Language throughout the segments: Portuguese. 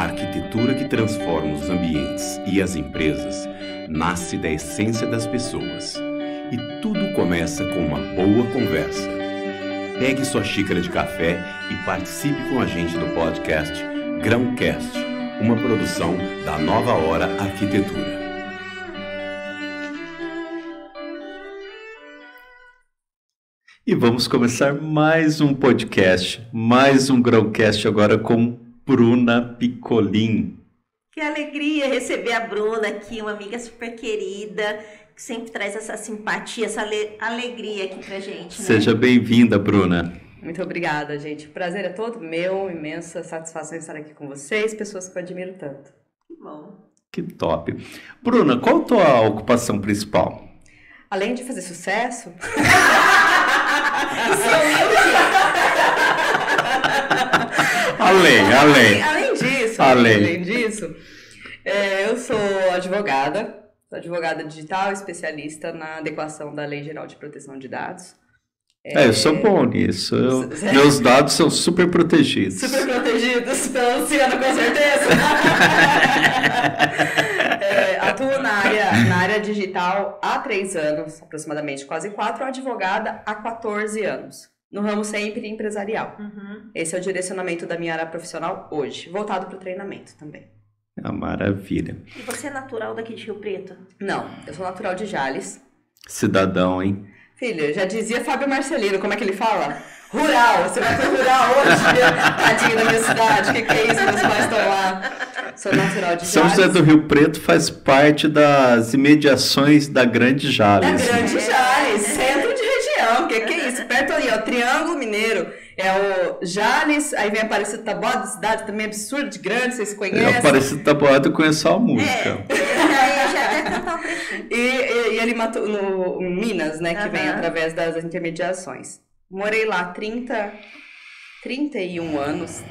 A arquitetura que transforma os ambientes e as empresas nasce da essência das pessoas. E tudo começa com uma boa conversa. Pegue sua xícara de café e participe com a gente do podcast Grãocast, uma produção da Nova Hora Arquitetura. E vamos começar mais um podcast, mais um Grãocast agora com Bruna Piccolin. Que alegria receber a Bruna aqui, uma amiga super querida, que sempre traz essa simpatia, essa alegria aqui pra gente, né? Seja bem-vinda, Bruna. Muito obrigada, gente. O prazer é todo meu, imensa satisfação estar aqui com vocês, pessoas que eu admiro tanto. Que bom. Que top. Bruna, qual a tua ocupação principal? Além de fazer sucesso... Além disso, eu sou advogada digital, especialista na adequação da Lei Geral de Proteção de Dados. Eu sou bom nisso. Meus dados são super protegidos. Super protegidos pela Luciana, com certeza. Atuo na área digital há 3 anos, aproximadamente, quase 4, advogada há 14 anos. No ramo sempre empresarial. Uhum. Esse é o direcionamento da minha área profissional hoje, voltado para o treinamento também. Maravilha. E você é natural daqui de Rio Preto? Não, eu sou natural de Jales. Cidadão, hein? Filho, já dizia Fábio Marcelino, como é que ele fala? Rural, você vai pro rural hoje, tadinho da minha cidade, o que é isso? Meus pais estão lá. Sou natural de Jales. São José do Rio Preto faz parte das imediações da Grande Jales. Da Grande Jales, centro de região, o que é isso? Perto ali, ó, Triângulo Mineiro, é o Jales, aí vem Aparecido Taboada, cidade também absurda de grande, vocês conhecem? Aparecido Taboada eu conheço só a música. E ele matou no Minas, né, que vem através das intermediações. Morei lá 31 anos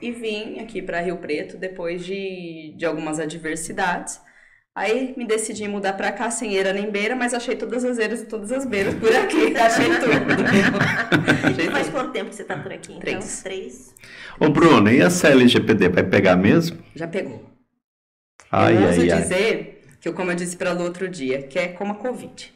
e vim aqui para Rio Preto depois de algumas adversidades. Aí me decidi mudar para cá sem eira nem beira, mas achei todas as eiras e todas as beiras por aqui, achei tudo. Faz quanto tempo que você tá por aqui? Então, 3. Ô Bruno, e essa LGPD vai pegar mesmo? Já pegou. Eu ouso dizer que, como eu disse para ela outro dia, que é como a Covid.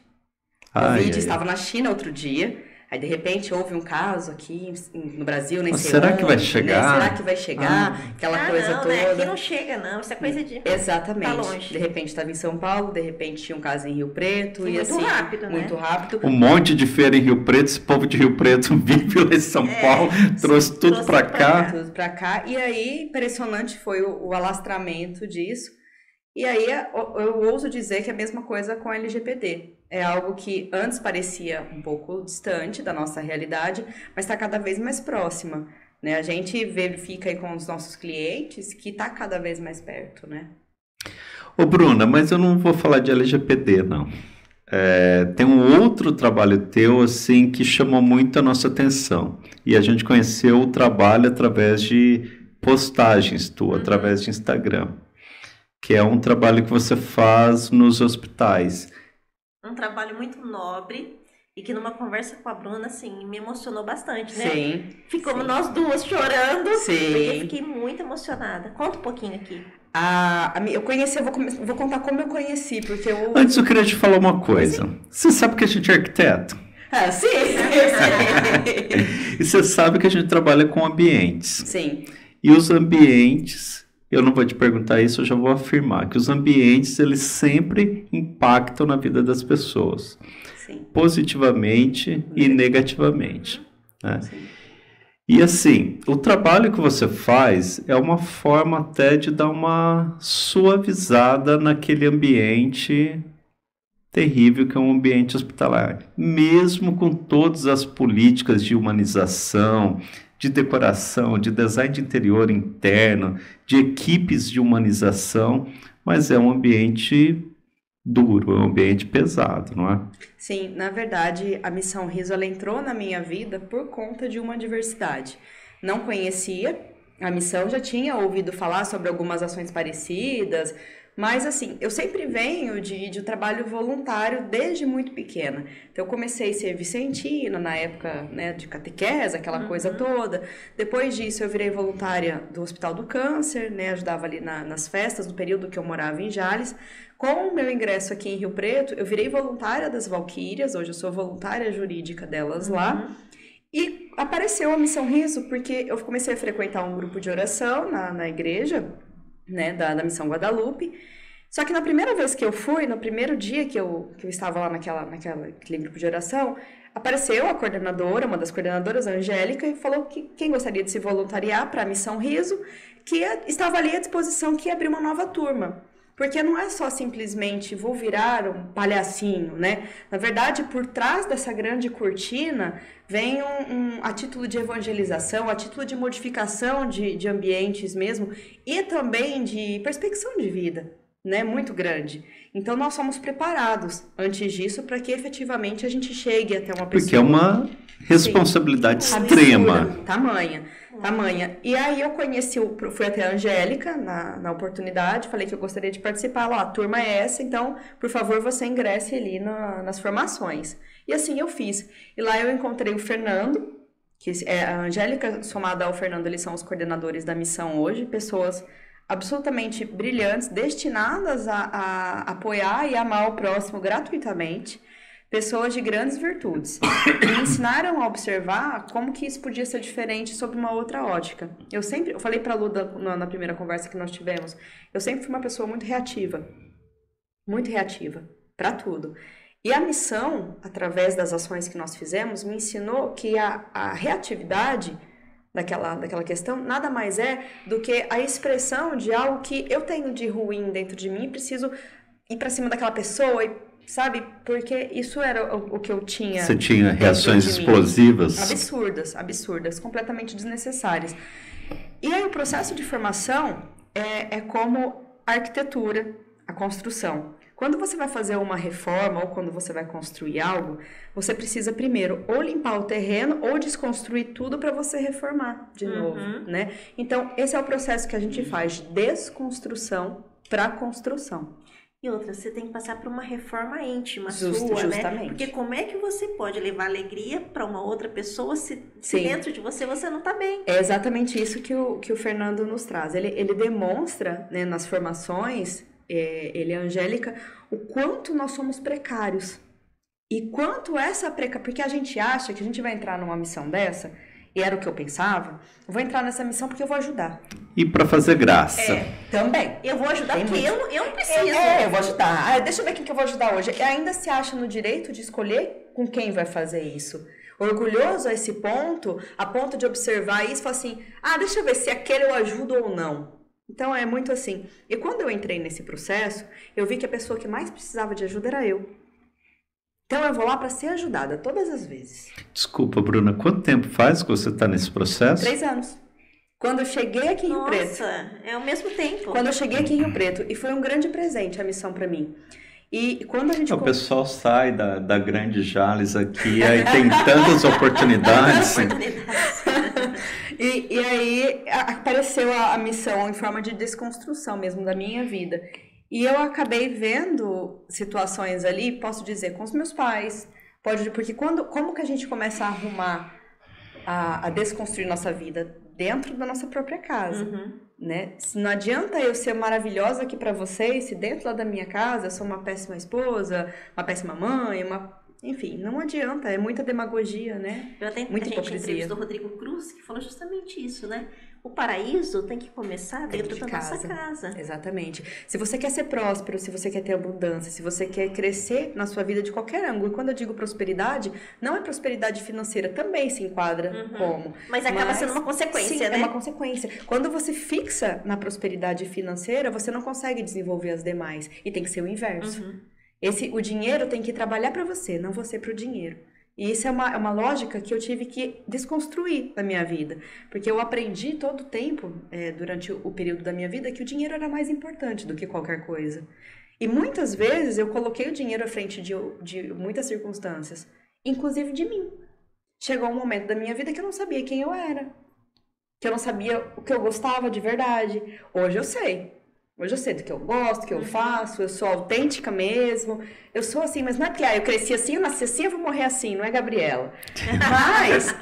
Covid estava na China outro dia, aí de repente houve um caso aqui no Brasil, nem sei será onde, que vai chegar? Né? Será que vai chegar? Aquela coisa toda. Né? Aqui não chega não, isso é coisa de... Exatamente. Tá longe. De repente estava em São Paulo, de repente tinha um caso em Rio Preto. E muito assim, rápido, né? Muito rápido. Um monte de feira em Rio Preto, esse povo de Rio Preto vive lá em São Paulo, trouxe tudo para cá. Tudo para cá, e aí impressionante foi o alastramento disso. E aí eu ouso dizer que é a mesma coisa com a LGPD. É algo que antes parecia um pouco distante da nossa realidade, mas está cada vez mais próxima, né? A gente verifica aí com os nossos clientes que está cada vez mais perto, né? Ô Bruna, mas eu não vou falar de LGPD, não. Tem um outro trabalho teu, assim, que chamou muito a nossa atenção. E a gente conheceu o trabalho através de postagens através de Instagram. Que é um trabalho que você faz nos hospitais. Um trabalho muito nobre e que numa conversa com a Bruna, assim, me emocionou bastante, né? Sim. Ficamos nós duas chorando. Sim. Porque eu fiquei muito emocionada. Conta um pouquinho aqui. Eu conheci, vou contar como eu conheci, porque eu... Antes eu queria te falar uma coisa. Você sabe que a gente é arquiteto? Sim. E você sabe que a gente trabalha com ambientes. Sim. E os ambientes... Eu não vou te perguntar isso, eu já vou afirmar que os ambientes, eles sempre impactam na vida das pessoas. Sim. Positivamente e negativamente. Né? E assim, o trabalho que você faz é uma forma até de dar uma suavizada naquele ambiente terrível que é um ambiente hospitalar. Mesmo com todas as políticas de humanização, de decoração, de design de interior interno, de equipes de humanização, mas é um ambiente duro, é um ambiente pesado, não é? Sim, na verdade, a Missão Riso ela entrou na minha vida por conta de uma adversidade. Não conhecia a missão, já tinha ouvido falar sobre algumas ações parecidas, Mas, assim, eu sempre venho de um trabalho voluntário desde muito pequena. Então, eu comecei a ser vicentina na época, né, de catequese, aquela coisa toda. Depois disso, eu virei voluntária do Hospital do Câncer, né, ajudava ali nas festas, no período que eu morava em Jales. Com o meu ingresso aqui em Rio Preto, eu virei voluntária das Valquírias, hoje eu sou voluntária jurídica delas lá. E apareceu a Missão Riso, porque eu comecei a frequentar um grupo de oração na igreja, né, da Missão Guadalupe. Só que na primeira vez que eu fui, no primeiro dia que eu estava lá naquele grupo de oração, apareceu a coordenadora, uma das coordenadoras, a Angélica, e falou que quem gostaria de se voluntariar para a Missão Riso, que estava ali à disposição, que ia abrir uma nova turma. Porque não é só simplesmente vou virar um palhacinho, né? Na verdade, por trás dessa grande cortina vem a título de evangelização, a título de modificação de ambientes mesmo e também de perspecção de vida, né? Muito grande. Então, nós somos preparados antes disso para que efetivamente a gente chegue até uma pessoa... Porque é uma responsabilidade extrema. Tamanha. E aí eu fui até a Angélica na oportunidade, falei que eu gostaria de participar. Ela, a turma é essa, então, por favor, você ingresse ali nas formações. E assim eu fiz. E lá eu encontrei o Fernando, que a Angélica somada ao Fernando, eles são os coordenadores da missão hoje, pessoas absolutamente brilhantes, destinadas a apoiar e amar o próximo gratuitamente. Pessoas de grandes virtudes. Me ensinaram a observar como que isso podia ser diferente sob uma outra ótica. Eu falei para a Lu na primeira conversa que nós tivemos, eu sempre fui uma pessoa muito reativa para tudo. E a missão, através das ações que nós fizemos, me ensinou que a reatividade daquela questão nada mais é do que a expressão de algo que eu tenho de ruim dentro de mim e preciso ir para cima daquela pessoa sabe? Porque isso era o que eu tinha. Você tinha reações explosivas? Absurdas, completamente desnecessárias. E aí o processo de formação é como a arquitetura, a construção. Quando você vai fazer uma reforma ou quando você vai construir algo, você precisa primeiro ou limpar o terreno ou desconstruir tudo para você reformar de novo, né? Então, esse é o processo que a gente faz de desconstrução para construção. E outra, você tem que passar por uma reforma íntima justamente. Né? Porque como é que você pode levar alegria para uma outra pessoa se dentro de você não está bem? É exatamente isso que o Fernando nos traz. Ele demonstra, né, nas formações, ele e a Angélica, o quanto nós somos precários. E quanto porque a gente acha que a gente vai entrar numa missão dessa, e era o que eu pensava, eu vou entrar nessa missão porque eu vou ajudar. E para fazer graça. Também. Eu vou ajudar porque eu não preciso. Eu vou ajudar. Deixa eu ver quem que eu vou ajudar hoje. E ainda se acha no direito de escolher com quem vai fazer isso. Orgulhoso a esse ponto, a ponto de observar isso e falar assim, deixa eu ver se aquele eu ajudo ou não. Então, é muito assim. E quando eu entrei nesse processo, eu vi que a pessoa que mais precisava de ajuda era eu. Então, eu vou lá para ser ajudada todas as vezes. Desculpa, Bruna, quanto tempo faz que você está nesse processo? 3 anos. Quando eu cheguei aqui em Rio Preto. Nossa, é o mesmo tempo. Quando eu cheguei aqui em Rio Preto. E foi um grande presente a missão para mim. E quando a gente... O pessoal sai da grande Jales aqui, aí tem tantas oportunidades. E aí apareceu a missão em forma de desconstrução mesmo da minha vida. E eu acabei vendo situações ali, posso dizer, com os meus pais. Porque como que a gente começa a arrumar, a desconstruir nossa vida dentro da nossa própria casa, né? Não adianta eu ser maravilhosa aqui pra vocês, se dentro lá da minha casa eu sou uma péssima esposa, uma péssima mãe, enfim, não adianta, é muita demagogia, né? Muita hipocrisia. A gente entrevistou o Rodrigo Cruz, que falou justamente isso, né? O paraíso tem que começar dentro da nossa casa. Exatamente. Se você quer ser próspero, se você quer ter abundância, se você quer crescer na sua vida de qualquer ângulo, e quando eu digo prosperidade, não é prosperidade financeira, também se enquadra como. Mas acaba sendo uma consequência, sim, né? É uma consequência. Quando você fixa na prosperidade financeira, você não consegue desenvolver as demais. E tem que ser o inverso. O dinheiro tem que trabalhar para você, não você para o dinheiro. E isso é uma lógica que eu tive que desconstruir na minha vida. Porque eu aprendi todo o tempo, durante o período da minha vida, que o dinheiro era mais importante do que qualquer coisa. E muitas vezes eu coloquei o dinheiro à frente de muitas circunstâncias, inclusive de mim. Chegou um momento da minha vida que eu não sabia quem eu era. Que eu não sabia o que eu gostava de verdade. Hoje eu sei. Hoje eu sei do que eu gosto, do que eu faço, eu sou autêntica mesmo. Eu sou assim, mas não é porque eu cresci assim, eu nasci assim, eu vou morrer assim, não é Gabriela. Mas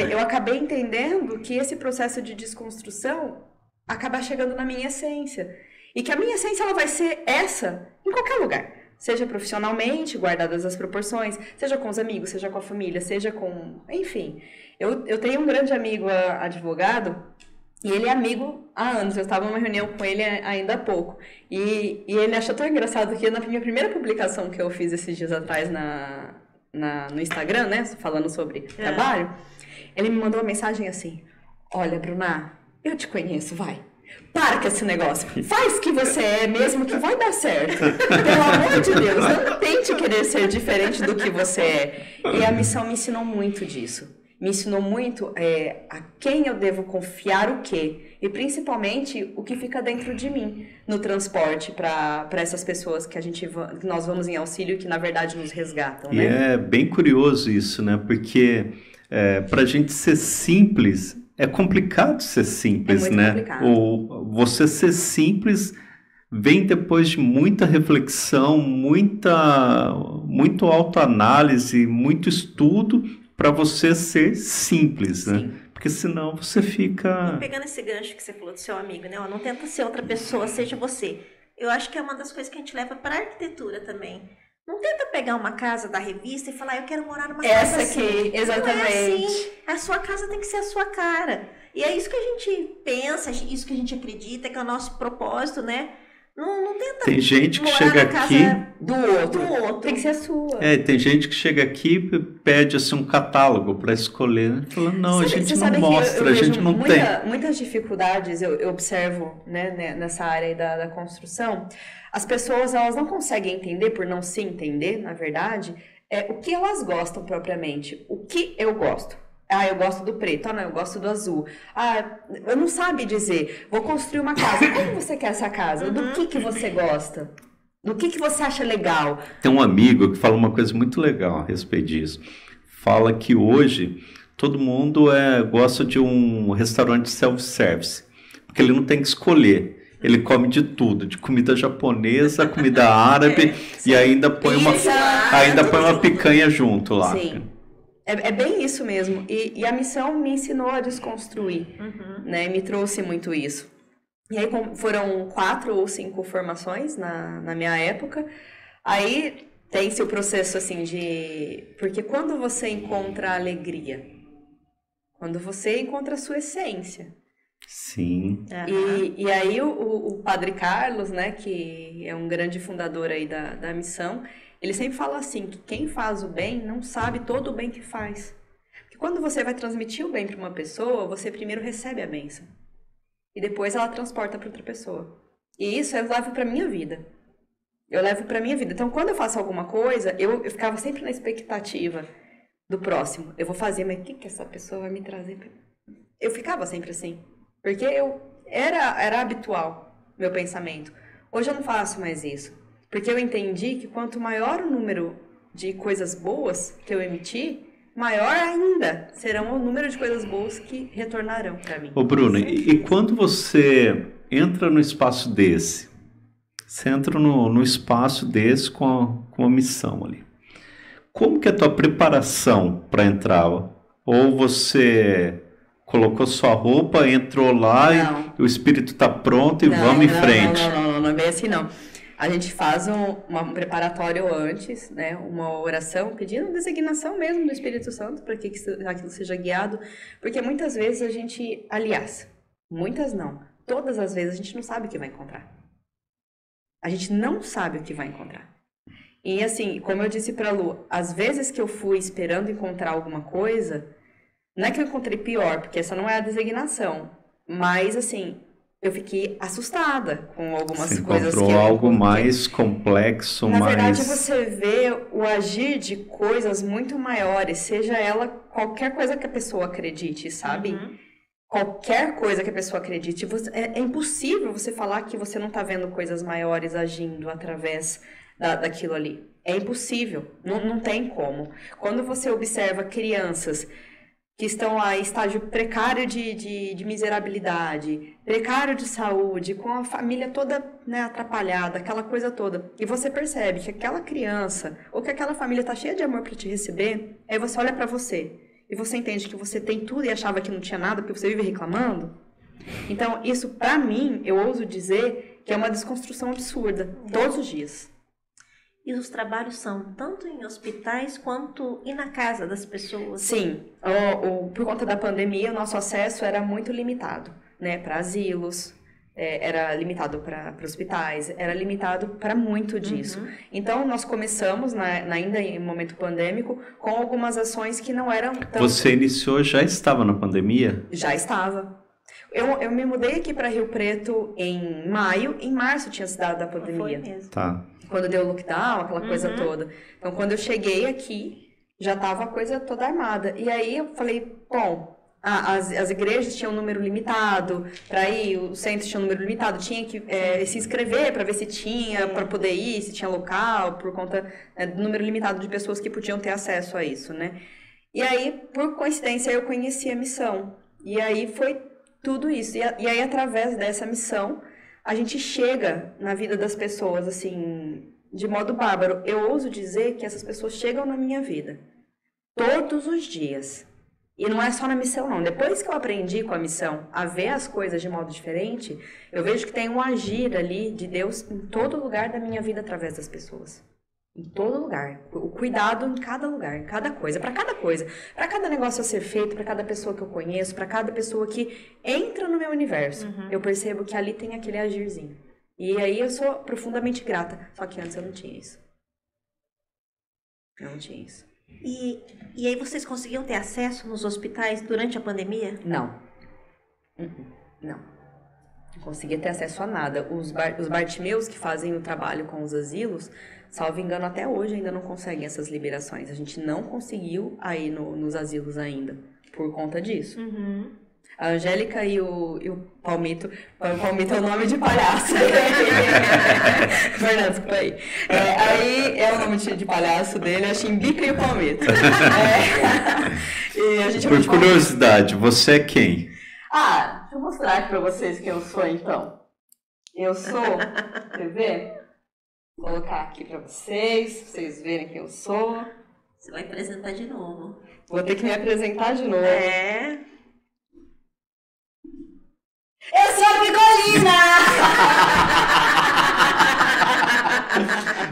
eu acabei entendendo que esse processo de desconstrução acaba chegando na minha essência. E que a minha essência ela vai ser essa em qualquer lugar. Seja profissionalmente, guardadas as proporções, seja com os amigos, seja com a família, seja com... Enfim, eu tenho um grande amigo advogado, e ele é amigo há anos. Eu estava numa reunião com ele ainda há pouco. E ele achou tão engraçado que na minha primeira publicação que eu fiz esses dias atrás no Instagram, né, falando sobre trabalho, ele me mandou uma mensagem assim: olha, Bruna, eu te conheço, vai. Para com esse negócio. Faz o que você é mesmo, que vai dar certo. Pelo amor de Deus, não tente querer ser diferente do que você é. E a missão me ensinou muito disso. Me ensinou muito a quem eu devo confiar o quê. E principalmente o que fica dentro de mim no transporte para essas pessoas que nós vamos em auxílio, que na verdade nos resgatam. Né? E é bem curioso isso, né? Porque para a gente ser simples, é complicado ser simples, muito né? Complicado. Ou você ser simples vem depois de muita reflexão, muito autoanálise, muito estudo para você ser simples, né? Sim. Porque senão você fica... E pegando esse gancho que você falou do seu amigo, né? Não tenta ser outra pessoa, seja você. Eu acho que é uma das coisas que a gente leva para a arquitetura também. Não tenta pegar uma casa da revista e falar, eu quero morar numa casa assim. Essa aqui, exatamente. Não é assim. A sua casa tem que ser a sua cara. E é isso que a gente pensa, isso que a gente acredita, que é o nosso propósito, né? Não tenta Tem gente que morar chega na casa aqui... do outro. Tem que ser a sua. Tem gente que chega aqui e pede assim, um catálogo para escolher. Né? Fala, não, a gente não mostra, a gente não tem. Muitas dificuldades eu observo, né, nessa área aí da construção. As pessoas elas não conseguem entender, por não se entender, na verdade, o que elas gostam propriamente. O que eu gosto. Eu gosto do preto. Não, eu gosto do azul. Eu não sabe dizer. Vou construir uma casa. Como você quer essa casa? Do que você gosta? Do que você acha legal? Tem um amigo que fala uma coisa muito legal a respeito disso. Fala que hoje todo mundo gosta de um restaurante self-service. Porque ele não tem que escolher. Ele come de tudo, de comida japonesa, comida árabe e ainda põe uma picanha junto lá. Sim. É bem isso mesmo. E a missão me ensinou a desconstruir, né? Me trouxe muito isso. E aí foram 4 ou 5 formações na minha época. Aí tem-se o processo assim de... Porque quando você encontra a alegria, quando você encontra a sua essência... Sim. E aí o Padre Carlos, né, que é um grande fundador aí da missão... Ele sempre fala assim, que quem faz o bem não sabe todo o bem que faz. Porque quando você vai transmitir o bem para uma pessoa, você primeiro recebe a bênção. E depois ela transporta para outra pessoa. E isso eu levo para minha vida. Então, quando eu faço alguma coisa, eu ficava sempre na expectativa do próximo. Eu vou fazer, mas o que essa pessoa vai me trazer? Eu ficava sempre assim. Porque era habitual meu pensamento. Hoje eu não faço mais isso. Porque eu entendi que quanto maior o número de coisas boas que eu emitir, maior ainda serão o número de coisas boas que retornarão para mim. Ô Bruna, e quando você entra no espaço desse, você entra no espaço desse com a missão ali, como que é a tua preparação para entrar? Ou você colocou sua roupa, entrou lá e o espírito está pronto e vamos em frente? Não é bem assim não. A gente faz um preparatório antes, né? Uma oração, pedindo designação mesmo do Espírito Santo para que aquilo seja guiado, porque muitas vezes muitas não, todas as vezes a gente não sabe o que vai encontrar. A gente não sabe o que vai encontrar. E assim, como eu disse para a Lu, às vezes que eu fui esperando encontrar alguma coisa, não é que eu encontrei pior, porque essa não é a designação, mas assim... Eu fiquei assustada com algumas você coisas que eu encontrou algo mais complexo, Na verdade, você vê o agir de coisas muito maiores, seja ela qualquer coisa que a pessoa acredite, sabe? Qualquer coisa que a pessoa acredite. É impossível você falar que você não está vendo coisas maiores agindo através daquilo ali. É impossível, não tem como. Quando você observa crianças que estão lá em estágio precário de miserabilidade, precário de saúde, com a família toda, né, atrapalhada, aquela coisa toda. E você percebe que aquela criança ou que aquela família está cheia de amor para te receber, aí você olha para você e você entende que você tem tudo e achava que não tinha nada porque você vive reclamando. Então, isso, para mim, eu ouso dizer que é uma desconstrução absurda, todos os dias. E os trabalhos são tanto em hospitais quanto e na casa das pessoas? Sim, por conta da pandemia, o nosso acesso era muito limitado, né? Para asilos, era limitado para hospitais, era limitado para muito disso. Então, nós começamos, ainda em momento pandêmico, com algumas ações que não eram tão... Você iniciou, já estava na pandemia? Já estava. Eu me mudei aqui para Rio Preto em maio, em março tinha se dado a pandemia. Foi mesmo. Tá. Quando deu o lockdown, aquela coisa toda. Então, quando eu cheguei aqui, já estava a coisa toda armada. E aí eu falei, bom, as igrejas tinham um número limitado, para ir, o centro tinha um número limitado, tinha que se inscrever para ver se tinha, para poder ir, se tinha local, por conta do número limitado de pessoas que podiam ter acesso a isso, né? E aí, por coincidência, eu conheci a missão. E aí foi tudo isso. E aí, através dessa missão, a gente chega na vida das pessoas, assim, de modo bárbaro. Eu ouso dizer que essas pessoas chegam na minha vida todos os dias. E não é só na missão, não. Depois que eu aprendi com a missão a ver as coisas de modo diferente, eu vejo que tem um agir ali de Deus em todo lugar da minha vida através das pessoas. Em todo lugar. O cuidado em cada lugar, em cada coisa, para cada coisa. Para cada negócio a ser feito, para cada pessoa que eu conheço, para cada pessoa que entra no meu universo. Eu percebo que ali tem aquele agirzinho. E aí eu sou profundamente grata. Só que antes eu não tinha isso. Eu não tinha isso. E aí vocês conseguiam ter acesso nos hospitais durante a pandemia? Não. Não. Não conseguia ter acesso a nada. Os Bartimeus que fazem o trabalho com os asilos, salvo engano, até hoje ainda não conseguem essas liberações. A gente não conseguiu aí nos asilos ainda, por conta disso. A Angélica e o Palmito. O Palmito é o nome de palhaço. Fernando, desculpa aí. Aí é o nome de palhaço dele, é Chimbica e o Palmito. E a gente Por curiosidade, você é quem? Deixa eu mostrar aqui pra vocês quem eu sou, então. Eu sou... Quer ver? Vou colocar aqui pra vocês verem quem eu sou. Você vai apresentar de novo. Vou ter que me apresentar de novo. Eu sou a Picolina!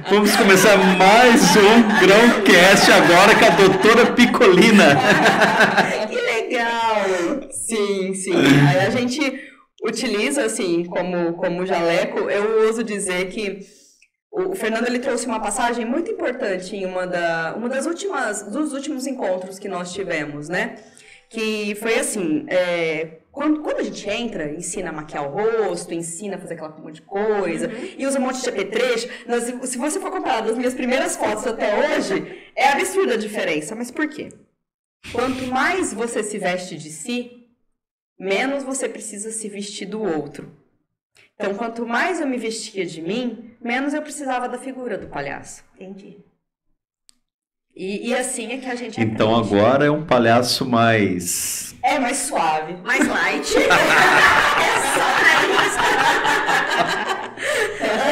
Vamos começar mais um Grãocast agora com a doutora Picolina. Que legal! Sim. Aí a gente utiliza, assim, como jaleco, eu uso dizer que o Fernando, ele trouxe uma passagem muito importante em dos últimos encontros que nós tivemos, né? Que foi assim, quando a gente entra, ensina a maquiar o rosto, ensina a fazer aquela monte de coisa, e usa um monte de apetrecho. Se você for comparar das minhas primeiras fotos até hoje, é absurda a diferença. Mas por quê? Quanto mais você se veste de si, menos você precisa se vestir do outro. Então, quanto mais eu me vestia de mim, menos eu precisava da figura do palhaço. Entendi. E assim é que a gente Então aprende. agora é um palhaço mais... mais suave. Mais light.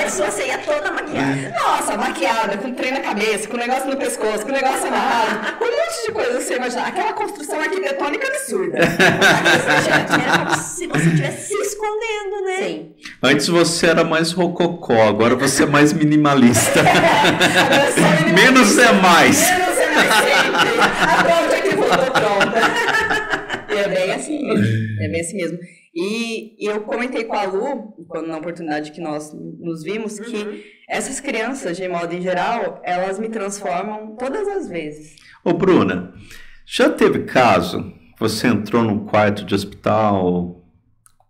Antes você ia toda maquiada. Nossa, maquiada, com trem na cabeça, com negócio no pescoço, com negócio amarrado, com um monte de coisa que você imaginar. Aquela construção arquitetônica absurda. Era como se você estivesse se escondendo, né? Sim. Antes você era mais rococó, agora você é mais minimalista. Menos é mais. Menos é mais sempre. A pronta que voltou pronta. E é bem assim. É bem assim mesmo. E eu comentei com a Lu, na oportunidade que nós nos vimos, que essas crianças, de modo em geral, elas me transformam todas as vezes. Ô Bruna, já teve caso, você entrou num quarto de hospital,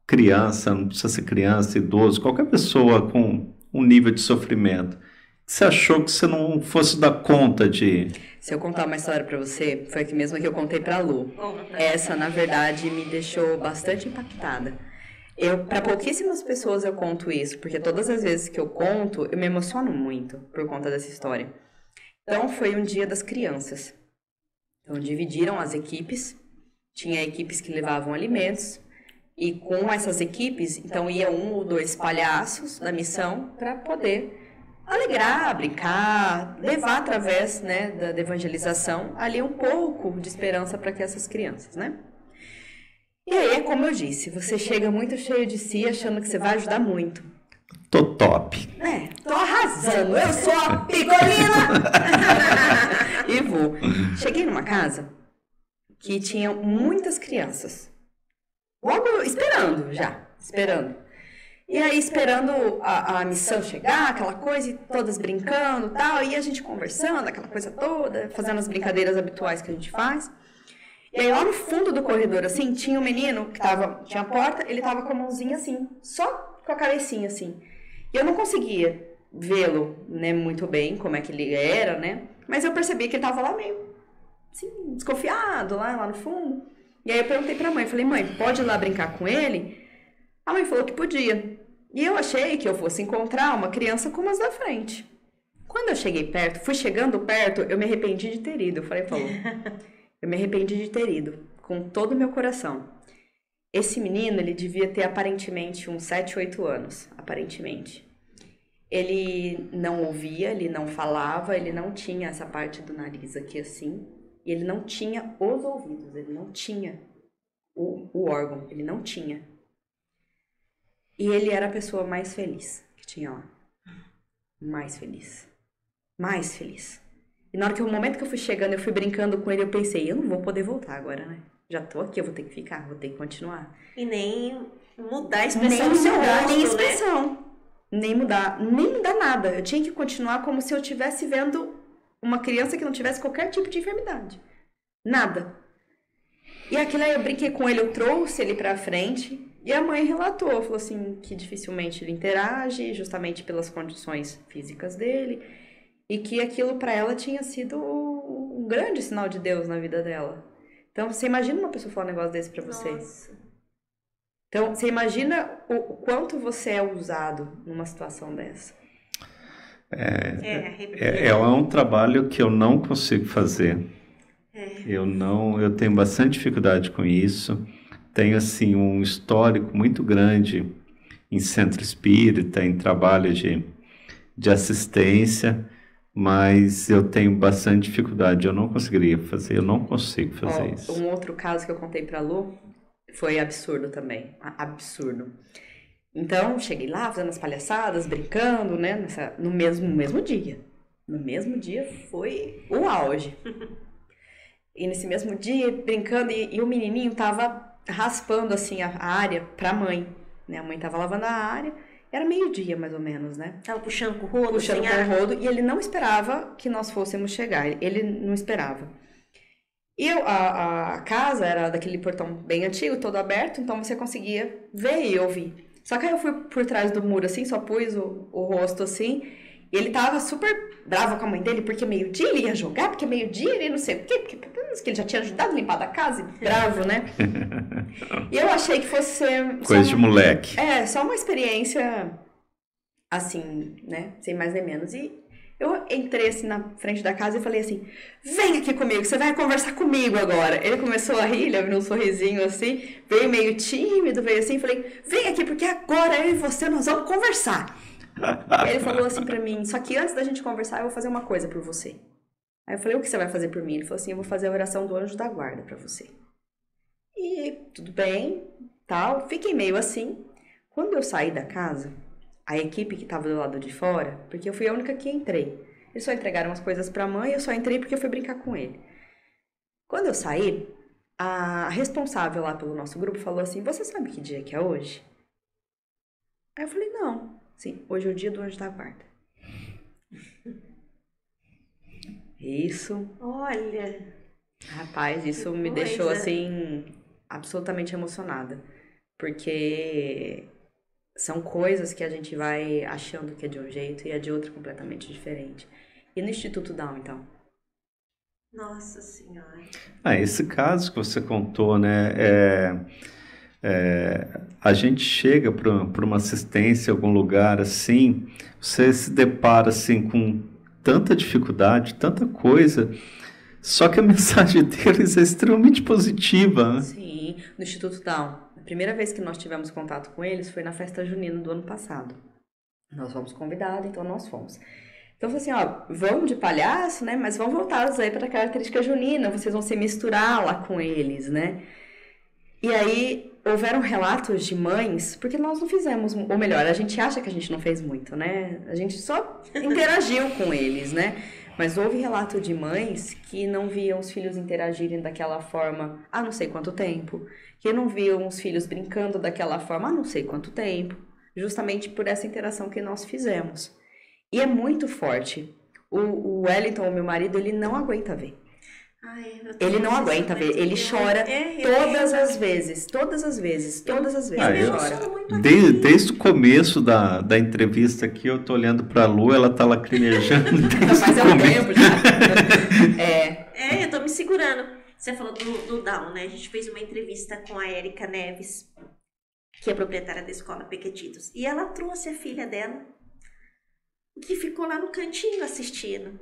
criança, não precisa ser criança, idoso, qualquer pessoa com um nível de sofrimento, você achou que você não fosse dar conta de... Se eu contar uma história pra você, foi a mesma que eu contei pra Lu. Essa, na verdade, me deixou bastante impactada. Para pouquíssimas pessoas eu conto isso, porque todas as vezes que eu conto, eu me emociono muito por conta dessa história. Então, foi um dia das crianças. Então, dividiram as equipes Tinha equipes que levavam alimentos. E com essas equipes, então ia 1 ou 2 palhaços da missão para poder alegrar, brincar, levar através, né, da evangelização ali um pouco de esperança para que essas crianças, né? E aí é como eu disse, você chega muito cheio de si, achando que você vai ajudar muito. Tô top. Tô arrasando, eu sou a picolina! E vou. Cheguei numa casa que tinha muitas crianças. Logo esperando. E aí, esperando a missão chegar, aquela coisa, e todas brincando e tal, e a gente conversando, aquela coisa toda, fazendo as brincadeiras habituais que a gente faz. E aí, lá no fundo do corredor, assim, tinha um menino que tinha a porta, ele tava com a mãozinha assim, só com a cabecinha assim. E eu não conseguia vê-lo, né, muito bem, como é que ele era, né, mas eu percebi que ele tava lá meio, assim, desconfiado, lá no fundo. E aí eu perguntei pra mãe, falei, mãe, pode ir lá brincar com ele? A mãe falou que podia. E eu achei que eu fosse encontrar uma criança como as da frente. Quando eu cheguei perto, fui chegando perto, eu me arrependi de ter ido. Eu falei, eu me arrependi de ter ido, com todo o meu coração. Esse menino, ele devia ter aparentemente uns 7, 8 anos, aparentemente. Ele não ouvia, ele não falava, ele não tinha essa parte do nariz aqui assim. E ele não tinha os ouvidos, ele não tinha o órgão, ele não tinha. E ele era a pessoa mais feliz que tinha lá. Mais feliz. E na hora o momento que eu fui chegando, eu fui brincando com ele, eu pensei, eu não vou poder voltar agora, né? Já tô aqui, eu vou ter que ficar, vou ter que continuar. E nem mudar a expressão do seu rosto, nem expressão. Nem mudar nada. Eu tinha que continuar como se eu estivesse vendo uma criança que não tivesse qualquer tipo de enfermidade. Nada. E aquilo aí eu brinquei com ele, eu trouxe ele pra frente. E a mãe relatou, falou assim, que dificilmente ele interage, justamente pelas condições físicas dele. E que aquilo pra ela tinha sido um grande sinal de Deus na vida dela. Então, você imagina uma pessoa falar um negócio desse pra você? Nossa. Então, você imagina o quanto você é usado numa situação dessa. É um trabalho que eu não consigo fazer. Eu tenho bastante dificuldade com isso. Tenho, assim, um histórico muito grande em centro espírita, em trabalho de assistência, mas eu tenho bastante dificuldade. Eu não conseguiria fazer, eu não consigo fazer isso. Um outro caso que eu contei pra Lu foi absurdo também. Absurdo. Então, cheguei lá fazendo as palhaçadas, brincando, né? No mesmo dia. No mesmo dia foi o auge. E nesse mesmo dia, brincando, e o menininho tava raspando, assim, a área pra mãe. Né? A mãe tava lavando a área, era meio-dia, mais ou menos, né? Tava puxando com o rodo. Puxando com o rodo, e ele não esperava que nós fôssemos chegar. Ele não esperava. E a casa era daquele portão bem antigo, todo aberto, então você conseguia ver e ouvir. Só que aí eu fui por trás do muro, assim, só pus o rosto, assim, e ele tava super bravo com a mãe dele, porque meio-dia ele ia jogar, porque meio-dia ele não sei o quê, porque ele já tinha ajudado a limpar a casa, e bravo, né? E eu achei que fosse ser... Coisa de moleque. Só uma experiência, assim, né, sem mais nem menos. E eu entrei, assim, na frente da casa e falei assim, vem aqui comigo, você vai conversar comigo agora. Ele começou a rir, ele abriu um sorrisinho, assim, veio meio tímido, veio assim, falei, vem aqui, porque agora eu e você, nós vamos conversar. Aí ele falou assim pra mim, só que antes da gente conversar, eu vou fazer uma coisa por você. Aí eu falei, o que você vai fazer por mim? Ele falou assim, eu vou fazer a oração do anjo da guarda pra você. E tudo bem, tal, fiquei meio assim. Quando eu saí da casa, a equipe que tava do lado de fora, porque eu fui a única que entrei. Eles só entregaram as coisas pra mãe, eu só entrei porque eu fui brincar com ele. Quando eu saí, a responsável lá pelo nosso grupo falou assim, você sabe que dia que é hoje? Aí eu falei, não. Sim, hoje é o dia do anjo da guarda. Isso. Olha. Rapaz, isso me deixou, assim, absolutamente emocionada. Porque são coisas que a gente vai achando que é de um jeito e é de outro completamente diferente. E no Instituto Down, então? Nossa Senhora. Esse caso que você contou, né, a gente chega para uma assistência em algum lugar assim, você se depara assim com tanta dificuldade, tanta coisa, Só que a mensagem deles é extremamente positiva, né? Sim, no Instituto Down. A primeira vez que nós tivemos contato com eles foi na festa junina do ano passado. Nós fomos convidados, então nós fomos. Então, eu falei assim, ó, vamos de palhaço, né? Mas vão voltados aí para a característica junina, vocês vão se misturar lá com eles, né? E aí, houveram relatos de mães, porque nós não fizemos, ou melhor, a gente acha que a gente não fez muito, né? A gente só interagiu com eles, né? Mas houve relato de mães que não viam os filhos interagirem daquela forma há não sei quanto tempo, que não viam os filhos brincando daquela forma há não sei quanto tempo, justamente por essa interação que nós fizemos. E é muito forte. O Wellington, o meu marido, ele não aguenta ver. Ele não aguenta ver, ele chora todas as vezes ele chora. Desde o começo da entrevista aqui, eu tô olhando pra Lu, ela tá lacrimejando desde Mas é um tempo já. Eu tô me segurando. Você falou do Down, né? A gente fez uma entrevista com a Érica Neves, que é proprietária da escola Pequetitos. E ela trouxe a filha dela, que ficou lá no cantinho assistindo.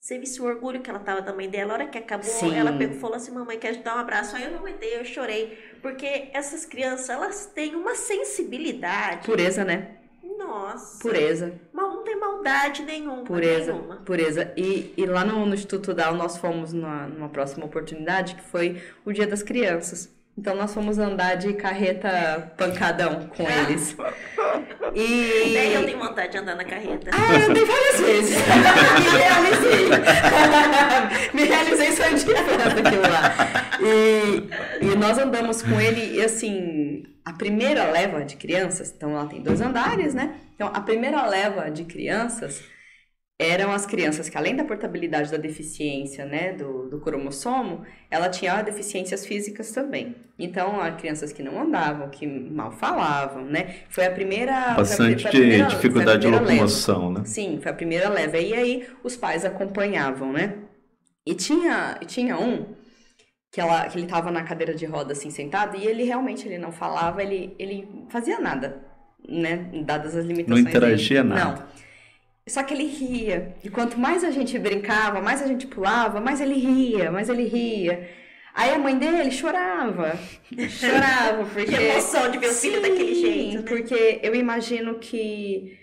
Você viu o orgulho que ela tava da mãe dela. A hora que acabou, Sim. ela falou assim, mamãe, quer te dar um abraço. Aí eu não aguentei, eu chorei. Porque essas crianças, elas têm uma sensibilidade. Pureza, né? Nossa. Pureza. Mas não tem maldade nenhuma. Pureza. E lá no Instituto Down nós fomos numa próxima oportunidade, que foi o Dia das Crianças. Então nós fomos andar de carreta pancadão com eles. E Daí eu tenho vontade de andar na carreta. eu andei várias vezes. Me realizei só de aquilo lá. E nós andamos com ele, e assim, a primeira leva de crianças, então ela tem 2 andares, né? Então a primeira leva de crianças eram as crianças que, além da portabilidade da deficiência, né, do cromossomo, ela tinha deficiências físicas também. Então, há crianças que não andavam, que mal falavam, né? Foi a primeira... Bastante dificuldade de locomoção, leva. Né? Sim, foi a primeira leva. E aí, os pais acompanhavam, né? E tinha um que ele estava na cadeira de roda, assim, sentado, e ele realmente não falava, ele fazia nada, né? Dadas as limitações. Não interagia dele. nada. Não. Só que ele ria. E quanto mais a gente brincava, mais a gente pulava, mais ele ria. Aí a mãe dele chorava. Porque... Que emoção de ver o filho daquele jeito, né? Porque eu imagino que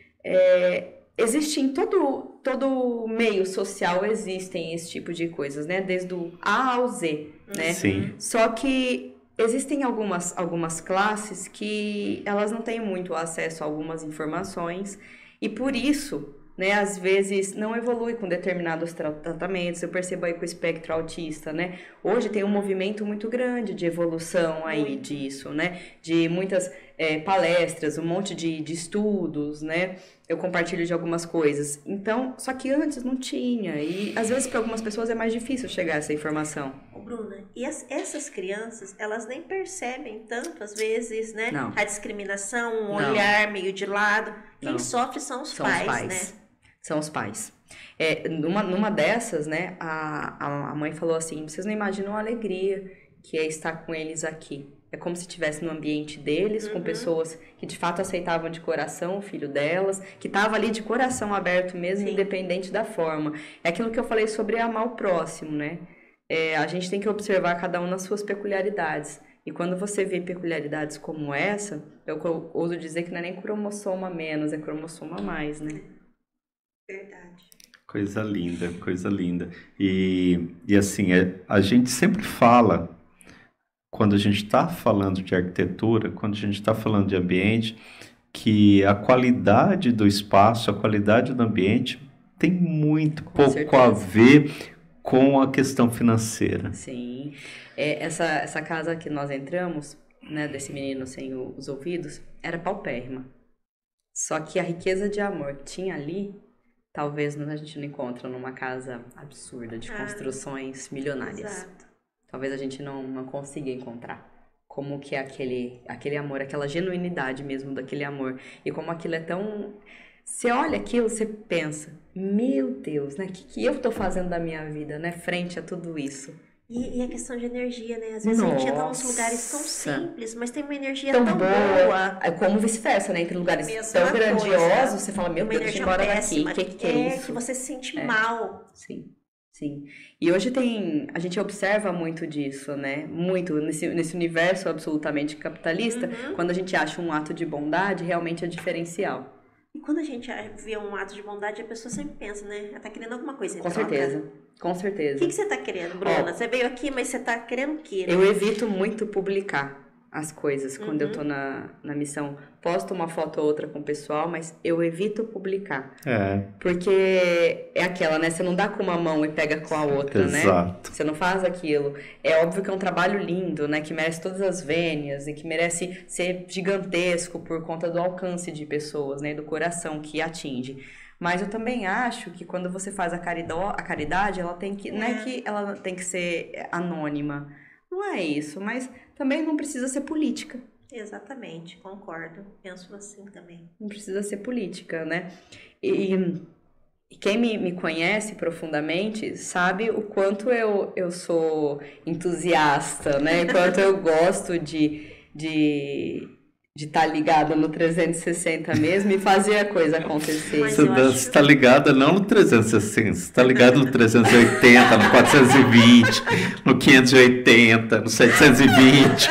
existe em todo meio social, existem esse tipo de coisas, né? Desde o A ao Z, né? Sim. Só que existem algumas classes que elas não têm muito acesso a algumas informações e por isso, né, às vezes não evolui com determinados tratamentos. Eu percebo aí com o espectro autista, né? Hoje tem um movimento muito grande de evolução aí disso, né? De muitas palestras, um monte de estudos, né? Eu compartilho de algumas coisas. Então, só que antes não tinha. E às vezes para algumas pessoas é mais difícil chegar a essa informação. Bruna, e essas crianças, elas nem percebem tanto, às vezes, né? Não. A discriminação, um olhar meio de lado. Quem sofre são os pais, né? São os pais. Numa dessas, né, a mãe falou assim, vocês não imaginam a alegria que é estar com eles aqui. É como se estivesse no ambiente deles, com pessoas que de fato aceitavam de coração o filho delas, que estava ali de coração aberto mesmo, independente da forma. É aquilo que eu falei sobre amar o próximo, né? A gente tem que observar cada um nas suas peculiaridades. E quando você vê peculiaridades como essa, eu ouso dizer que não é nem cromossomo a menos, é cromossomo a mais, né? Verdade. Coisa linda, coisa linda. E assim, a gente sempre fala, quando a gente está falando de arquitetura, quando a gente está falando de ambiente, que a qualidade do espaço, a qualidade do ambiente tem muito pouco a ver com a questão financeira. Sim. Essa casa que nós entramos, né, desse menino sem os ouvidos, era paupérrima. Só que a riqueza de amor que tinha ali, talvez a gente não encontra numa casa absurda de construções milionárias. Exato. Talvez a gente não consiga encontrar como que é aquele amor, aquela genuinidade mesmo daquele amor. E como aquilo é tão... Você olha aquilo, você pensa, meu Deus, né? O que eu tô fazendo da minha vida, né? Frente a tudo isso. E a questão de energia, né? Às vezes a gente entra nos lugares tão simples, mas tem uma energia tão boa. Como vice-versa, né? Entre lugares Mesma tão grandiosos, coisa. você fala, meu Uma Deus, deixa eu energia embora daqui. péssima. O que é isso? Que você se sente mal. Sim. Sim. E hoje a gente observa muito disso, né? Muito nesse universo absolutamente capitalista, quando a gente acha um ato de bondade, realmente é diferencial. E quando a gente vê um ato de bondade, a pessoa sempre pensa, né? Ela tá querendo alguma coisa em Com troca. certeza, com certeza. O que você tá querendo, Bruna? Você veio aqui, mas você tá querendo o quê? Né? Eu evito muito publicar as coisas quando eu tô na missão. Posto uma foto ou outra com o pessoal, mas eu evito publicar. Porque é aquela, né? Você não dá com uma mão e pega com a outra, Exato. né? Você não faz aquilo. É óbvio que é um trabalho lindo, né? Que merece todas as vênias e que merece ser gigantesco por conta do alcance de pessoas, né? Do coração que atinge. Mas eu também acho que quando você faz a caridade, ela tem que... Não é que ela tem que ser anônima. Não é isso, mas também não precisa ser política. Exatamente, concordo. Penso assim também. Não precisa ser política, né? E quem me conhece profundamente sabe o quanto eu sou entusiasta, né? O quanto eu gosto de estar ligada no 360 mesmo e fazer a coisa acontecer. Você está ligada não no 360, você está ligada no 380, no 420, no 580, no 720.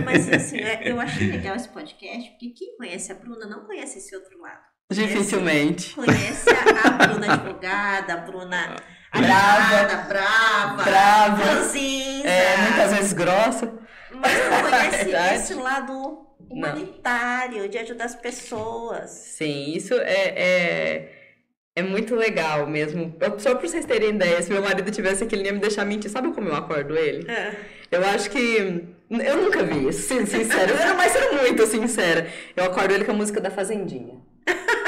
Mas assim, eu achei legal esse podcast, porque quem conhece a Bruna não conhece esse outro lado. Dificilmente. Conhece a Bruna advogada, a Bruna brava, ranzinza. Muitas vezes grossa. Mas não conhece esse lado humanitário, de ajudar as pessoas. Sim, isso é muito legal mesmo. Só pra vocês terem ideia, se meu marido tivesse aqui, ele ia me deixar mentir. Sabe como eu acordo ele? Eu acho que... Eu nunca vi isso, sincero. Mas sendo muito sincera. Eu acordo ele com a música da Fazendinha.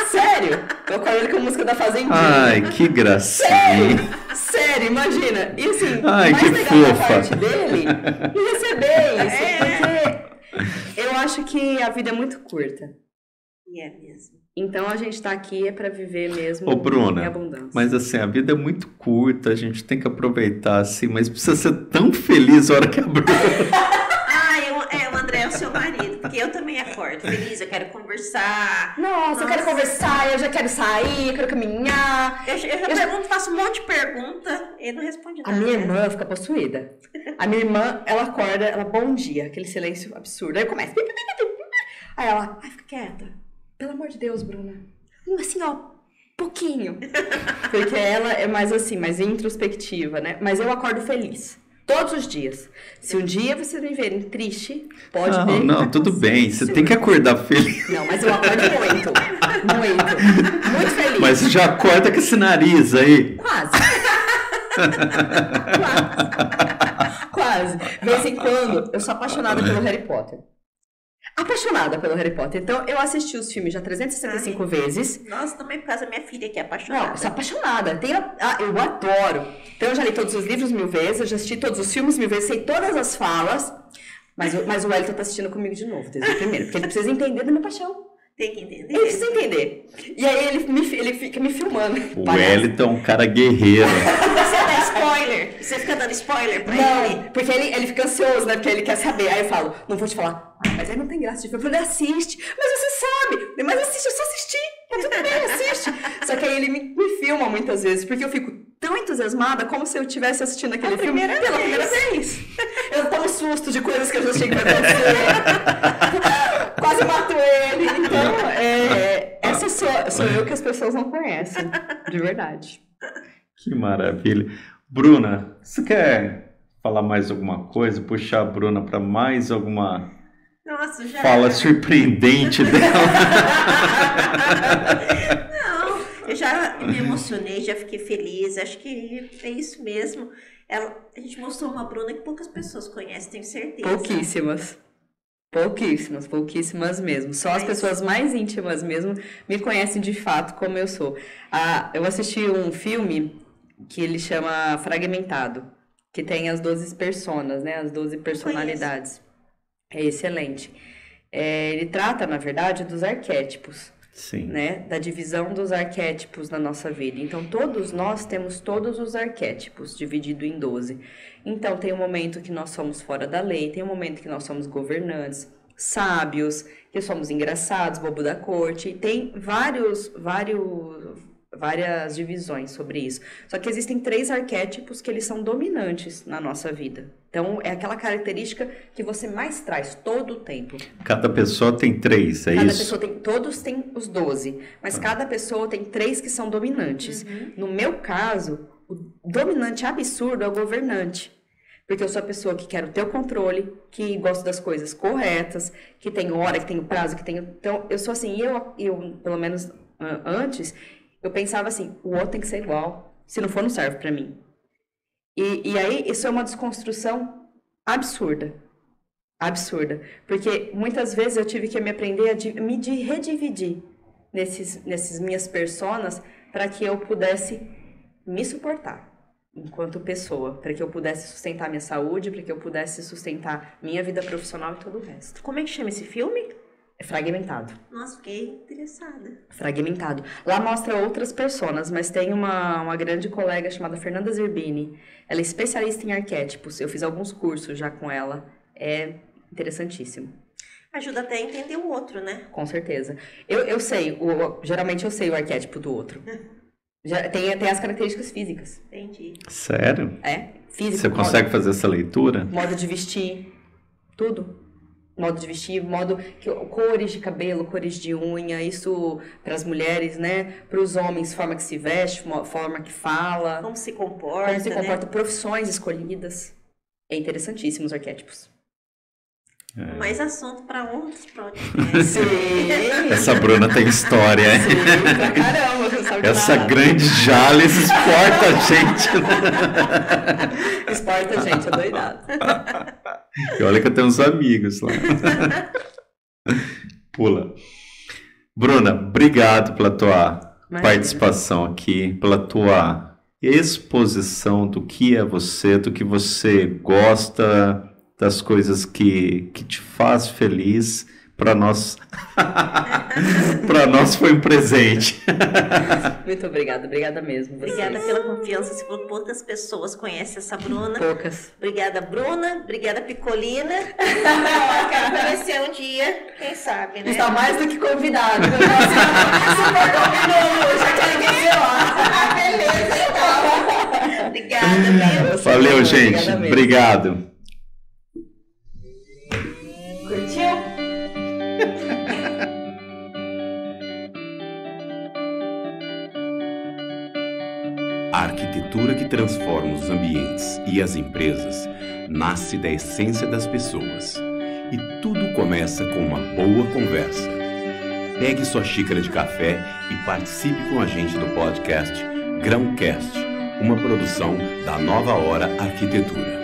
Sério? Eu acordo ele com a música da Fazendinha. Ai, que gracinha. Sério, imagina. E assim, ai, mais que legal da fofa. parte dele e receber isso. Porque eu acho que a vida é muito curta. E é mesmo. Então a gente tá aqui para viver mesmo Bruna, em abundância. Mas assim, a vida é muito curta, a gente tem que aproveitar assim, mas precisa ser tão feliz a hora que a Bruna... o André é o seu marido, porque eu também acordo feliz, eu quero conversar. Nossa, eu quero conversar, eu já quero sair, eu quero caminhar. Eu já faço um monte de pergunta, ele não responde nada. A minha irmã fica possuída. A minha irmã, ela acorda, ela, bom dia, aquele silêncio absurdo. Aí começa. Aí ela, fica quieta. Pelo amor de Deus, Bruna. Assim, ó, pouquinho. Porque ela é mais assim, mais introspectiva, né? Mas eu acordo feliz. Todos os dias. Se um dia vocês me verem triste, pode ver. Não, tudo bem. Você tem que acordar feliz. Não, mas eu acordo muito. Muito feliz. Mas você já acorda com esse nariz aí. Quase. De vez em quando, eu sou apaixonada pelo Harry Potter. Então, eu assisti os filmes já 365 vezes. Nossa, também por causa da minha filha que é apaixonada. Não, eu sou apaixonada. Eu adoro. Então, eu já li todos os livros 1000 vezes, eu já assisti todos os filmes 1000 vezes, sei todas as falas. Mas o Wellington tá assistindo comigo de novo, desde o primeiro. Porque ele precisa entender da minha paixão. Tem que entender. Ele precisa entender. E aí, ele fica me filmando. O Wellington é um cara guerreiro. Você dá spoiler. Você fica dando spoiler pra ele? Não, porque ele fica ansioso, né? Porque ele quer saber. Aí eu falo, não vou te falar. Mas aí não tem graça de filme. Eu falei, assiste. Mas você sabe. Mas assiste, eu só assisti. Tudo bem, assiste. Só que aí ele me filma muitas vezes. Porque eu fico tão entusiasmada como se eu estivesse assistindo aquele filme pela primeira vez. Eu tomo susto de coisas que eu já achei que vai acontecer. Quase mato ele. Então, essa sou eu que as pessoas não conhecem. De verdade. Que maravilha. Bruna, você quer falar mais alguma coisa? Puxar a Bruna para mais alguma fala surpreendente dela? Não, eu já me emocionei, já fiquei feliz. Acho que é isso mesmo. A gente mostrou uma Bruna que poucas pessoas conhecem, tenho certeza. Pouquíssimas mesmo. Só as pessoas mais íntimas mesmo me conhecem de fato como eu sou. Eu assisti um filme que ele chama Fragmentado, que tem as 12 personas, né? As 12 personalidades. É excelente. Ele trata, na verdade, dos arquétipos. Sim. Né? Da divisão dos arquétipos na nossa vida. Então, todos nós temos todos os arquétipos, dividido em 12. Então, tem um momento que nós somos fora da lei, tem um momento que nós somos governantes, sábios, que somos engraçados, bobo da corte. Tem vários várias divisões sobre isso. Só que existem 3 arquétipos que eles são dominantes na nossa vida. Então, é aquela característica que você mais traz todo o tempo. Cada pessoa tem 3, é cada isso? Pessoa tem, todos têm os 12, mas cada pessoa tem 3 que são dominantes. No meu caso, o dominante absurdo é o governante. Porque eu sou a pessoa que quero ter o controle, que gosto das coisas corretas, que tem hora, que tem prazo, que tem... Então, eu sou assim, eu pelo menos antes, eu pensava assim, o outro tem que ser igual, se não for, não serve pra mim. E aí, isso é uma desconstrução absurda. Absurda. Porque muitas vezes eu tive que me aprender a me redividir nesses minhas personas para que eu pudesse me suportar enquanto pessoa, para que eu pudesse sustentar minha saúde, para que eu pudesse sustentar minha vida profissional e todo o resto. Como é que chama esse filme? É Fragmentado. Nossa, fiquei interessada. Fragmentado. Lá mostra outras personas, mas tem uma grande colega chamada Fernanda Zerbini. Ela é especialista em arquétipos. Eu fiz alguns cursos já com ela. É interessantíssimo. Ajuda até a entender o outro, né? Com certeza. Eu sei, geralmente eu sei o arquétipo do outro. Já tem as características físicas. Entendi. Sério? É, físico. Você consegue fazer essa leitura? Modo de vestir, tudo. Modo de vestir, cores de cabelo, cores de unha, isso para as mulheres, né? Para os homens, forma que se veste, forma que fala. Como se comporta, né? Profissões escolhidas. É interessantíssimo os arquétipos. Mais assunto para outros podcasts. Sim. Essa Bruna tem história, hein? Sim, pra caramba, não sabe Essa nada. grande Jales exporta a gente. Exporta a gente, é doidado. E olha que eu tenho uns amigos lá. Pula. Bruna, obrigado pela tua participação aqui, pela tua exposição do que é você, do que você gosta, das coisas que te faz feliz. Para nós, para nós foi um presente. Muito obrigada, obrigada mesmo. Obrigada pela confiança. Se for poucas pessoas conhecem essa Bruna. Poucas. Obrigada, Bruna. Obrigada, Picolina. Quero aparecer um dia, quem sabe, né? Está mais do que convidado. Super combinou, já quero dizer lá. Beleza, então. Obrigada, viu? Valeu, gente. Obrigado. Curtiu? A arquitetura que transforma os ambientes e as empresas nasce da essência das pessoas. E tudo começa com uma boa conversa. Pegue sua xícara de café e participe com a gente do podcast Grãocast, uma produção da Nova Hora Arquitetura.